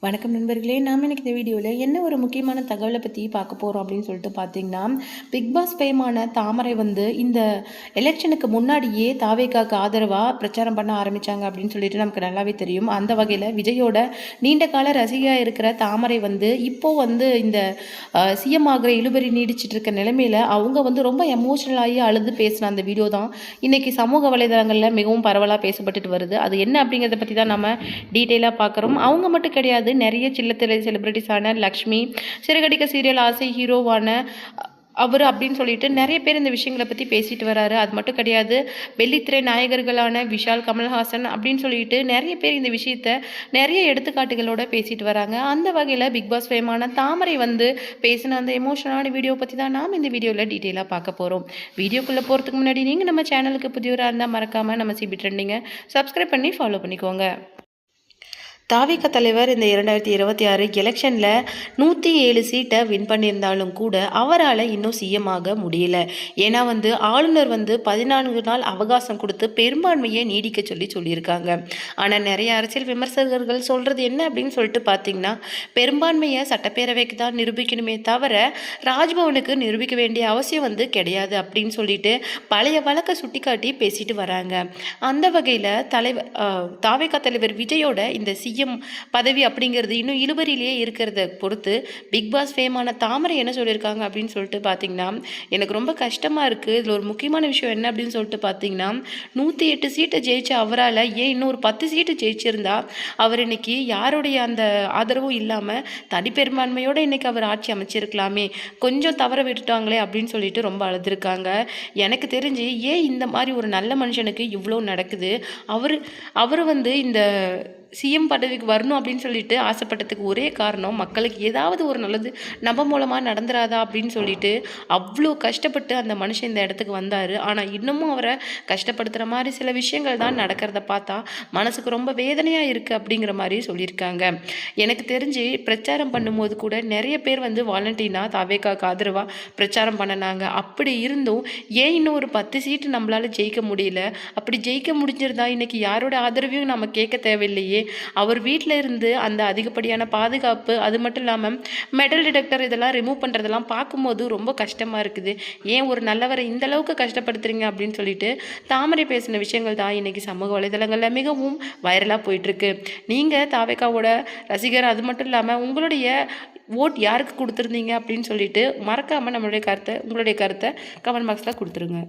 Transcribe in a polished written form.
வணக்கம் நண்பர்களே. நாம் இன்னைக்கு இந்த வீடியோவில் என்ன ஒரு முக்கியமான தகவலை பற்றி பார்க்க போகிறோம் அப்படின்னு சொல்லிட்டு பார்த்தீங்கன்னா, பிக் பாஸ் ஃபேமான தாமரை இந்த எலெக்ஷனுக்கு முன்னாடியே தாவேக்காக்கு ஆதரவாக பிரச்சாரம் பண்ண ஆரம்பித்தாங்க அப்படின்னு சொல்லிட்டு நமக்கு நல்லாவே தெரியும். அந்த வகையில் விஜயோட நீண்ட கால ரசிகையாக இருக்கிற தாமரை இப்போது இந்த சிஎம் ஆகிற இழுபறி நீடிச்சிட்டு இருக்க நிலைமையில் அவங்க ரொம்ப எமோஷனலாகி அழுது பேசின அந்த வீடியோ தான் இன்றைக்கி சமூக வலைதளங்களில் மிகவும் பரவலாக பேசப்பட்டுட்டு வருது. அது என்ன அப்படிங்கிறத பற்றி தான் நம்ம டீட்டெயிலாக பார்க்குறோம். அவங்க மட்டும் கிடையாது, நிறைய சில்லத்திரை செலிபிரிட்டிஸான லக்ஷ்மி, சிறுகடிக்க சீரியல் ஆசை ஹீரோவான அவர் அப்படின்னு சொல்லிட்டு நிறைய பேர் இந்த விஷயங்களை பற்றி பேசிட்டு வராரு. அது மட்டும் கிடையாது, வெள்ளித்திரை நாயகர்களான விஷால், கமல்ஹாசன் அப்படின்னு சொல்லிட்டு நிறைய பேர் இந்த விஷயத்த நிறைய எடுத்துக்காட்டுகளோட பேசிட்டு வராங்க. அந்த வகையில் பிக் பாஸ் ஃபேமான தாமரை பேசின அந்த எமோஷனலான வீடியோ பற்றி தான் நாம் இந்த வீடியோவில் டீட்டெயிலாக பார்க்க போகிறோம். வீடியோக்குள்ளே போகிறதுக்கு முன்னாடி நீங்கள் நம்ம சேனலுக்கு புதியவராக இருந்தால் மறக்காமல் நம்ம சிபி ட்ரெண்டிங்கை சப்ஸ்கிரைப் பண்ணி ஃபாலோ பண்ணிக்கோங்க. தாவிக தலைவர் இந்த 2026 எலெக்ஷனில் 107 சீட்டை வின் பண்ணியிருந்தாலும் கூட அவரால் இன்னும் சிஎம் ஆக முடியல. ஏன்னா ஆளுநர் 14 நாள் அவகாசம் கொடுத்து பெரும்பான்மையை நீடிக்க சொல்லியிருக்காங்க. ஆனால் நிறைய அரசியல் விமர்சகர்கள் சொல்கிறது என்ன அப்படின்னு சொல்லிட்டு பார்த்தீங்கன்னா, பெரும்பான்மையை சட்டப்பேரவைக்கு தான் நிரூபிக்கணுமே தவிர ராஜ்பவனுக்கு நிரூபிக்க வேண்டிய அவசியம் கிடையாது அப்படின்னு சொல்லிட்டு பழைய வழக்கை சுட்டிக்காட்டி பேசிட்டு வராங்க. அந்த வகையில் தாவேகா தலைவர் விஜயோட இந்த சிஎம் பதவி அப்படிங்கிறது இன்னும் இழுபறியிலேயே இருக்கிறத பொறுத்து பிக் பாஸ் ஃபேமான தாமரை என்ன சொல்லியிருக்காங்க அப்படின்னு சொல்லிட்டு பார்த்தீங்கன்னா, எனக்கு ரொம்ப கஷ்டமாக இருக்குது. இதில் ஒரு முக்கியமான விஷயம் என்ன அப்படின்னு சொல்லிட்டு பார்த்தீங்கன்னா, 108 சீட்டை ஜெயிச்ச அவரால் ஏன் இன்னும் ஒரு 10 சீட்டு ஜெயிச்சிருந்தா அவர் இன்னைக்கு யாருடைய அந்த ஆதரவும் இல்லாமல் தனிப்பெரும்பான்மையோடு இன்னைக்கு அவர் ஆட்சி அமைச்சிருக்கலாமே, கொஞ்சம் தவற விட்டுட்டாங்களே அப்படின்னு சொல்லிட்டு ரொம்ப அழுதுருக்காங்க. எனக்கு தெரிஞ்சு ஏன் இந்த மாதிரி ஒரு நல்ல மனுஷனுக்கு இவ்வளோ நடக்குது, அவர் இந்த சிஎம் பதவிக்கு வரணும் அப்படின்னு சொல்லிட்டு ஆசைப்பட்டதுக்கு ஒரே காரணம், மக்களுக்கு ஏதாவது ஒரு நல்லது நம்ம மூலமாக நடந்துராதா அப்படின்னு சொல்லிட்டு அவ்வளோ கஷ்டப்பட்டு அந்த மனுஷன் இந்த இடத்துக்கு வந்தார். ஆனால் இன்னமும் அவரை கஷ்டப்படுத்துகிற மாதிரி சில விஷயங்கள் தான் நடக்கிறத பார்த்தா மனசுக்கு ரொம்ப வேதனையாக இருக்குது அப்படிங்கிற மாதிரி சொல்லியிருக்காங்க. எனக்கு தெரிஞ்சு பிரச்சாரம் பண்ணும்போது கூட நிறைய பேர் வாலண்டியனாக தாவேக்காக்கு ஆதரவாக பிரச்சாரம் பண்ணினாங்க. அப்படி இருந்தும் ஏன் இன்னும் ஒரு 10 சீட்டு நம்மளால் ஜெயிக்க முடியல? அப்படி ஜெயிக்க முடிஞ்சிருந்தா இன்னைக்கு யாரோட ஆதரவையும் நம்ம கேட்க தேவையில்லையே. அவர் வீட்டில் இருந்து அந்த அதிகப்படியான பாதுகாப்பு, அது மட்டும் இல்லாமல் மெட்டல் டிடெக்டர் இதெல்லாம் ரிமூவ் பண்ணுறதெல்லாம் பார்க்கும்போது ரொம்ப கஷ்டமாக இருக்குது. ஏன் ஒரு நல்லவரை இந்த அளவுக்கு கஷ்டப்படுத்துறீங்க அப்படின்னு சொல்லிட்டு தாமரை பேசின விஷயங்கள் தான் இன்றைக்கி சமூக வலைதளங்களில் மிகவும் வைரலாக போயிட்டுருக்கு. நீங்கள் தாவேக்காவோட ரசிகர், அது மட்டும் இல்லாமல் உங்களுடைய ஓட் யாருக்கு கொடுத்துருந்தீங்க அப்படின்னு சொல்லிட்டு மறக்காமல் உங்களுடைய கருத்தை கமெண்ட் பாக்ஸில் கொடுத்துருங்க.